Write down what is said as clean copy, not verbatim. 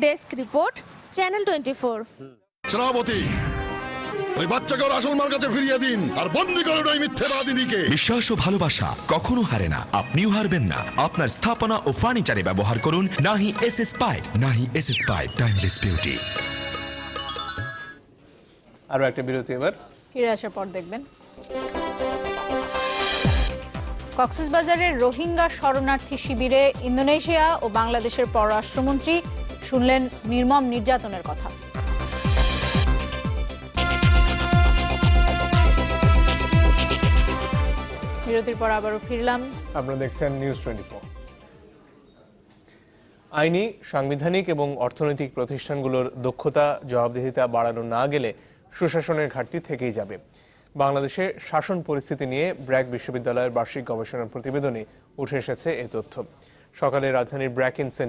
Desk report, channel 24। সেনাপতি, ওই বাচ্চাকে ওর আসল মার কাছে ফিরিয়ে দিন আর বন্দি করুন ওই মিথ্যেবাদিনীকে। বিশ্বাস ও ভালোবাসা কখনো হারে না, আপনিও হারবেন না। আপনার স্থাপনা ও ফার্নিচারে ব্যবহার করুন নাহি এসএস পাইপ। নাহি এসএস পাইপ, টাইমলেস বিউটি। আরো একটা বিরতি, এবার ফিরে আসার পর দেখবেন কক্সবাজারের রোহিঙ্গা শরণার্থী শিবিরে ইন্দোনেশিয়া ও বাংলাদেশের পররাষ্ট্রমন্ত্রী শুনলেন নির্মম নির্যাতনের কথা। বিরতির পর আবারও ফিরলাম। আপনারা দেখছেন নিউজ 24। আইনি, সাংবিধানিক এবং অর্থনৈতিক প্রতিষ্ঠানগুলোর দক্ষতা জবাবদিহিতা বাড়ানো না গেলে সুশাসনের ঘাটতি থেকেই যাবে। বাংলাদেশে শাসন পরিস্থিতি নিয়ে ব্র্যাক বিশ্ববিদ্যালয়ের বার্ষিক গবেষণা প্রতিবেদনে উঠে এসেছে এ তথ্য। সকালে রাজধানীর ব্র্যাক ইন সেন্টার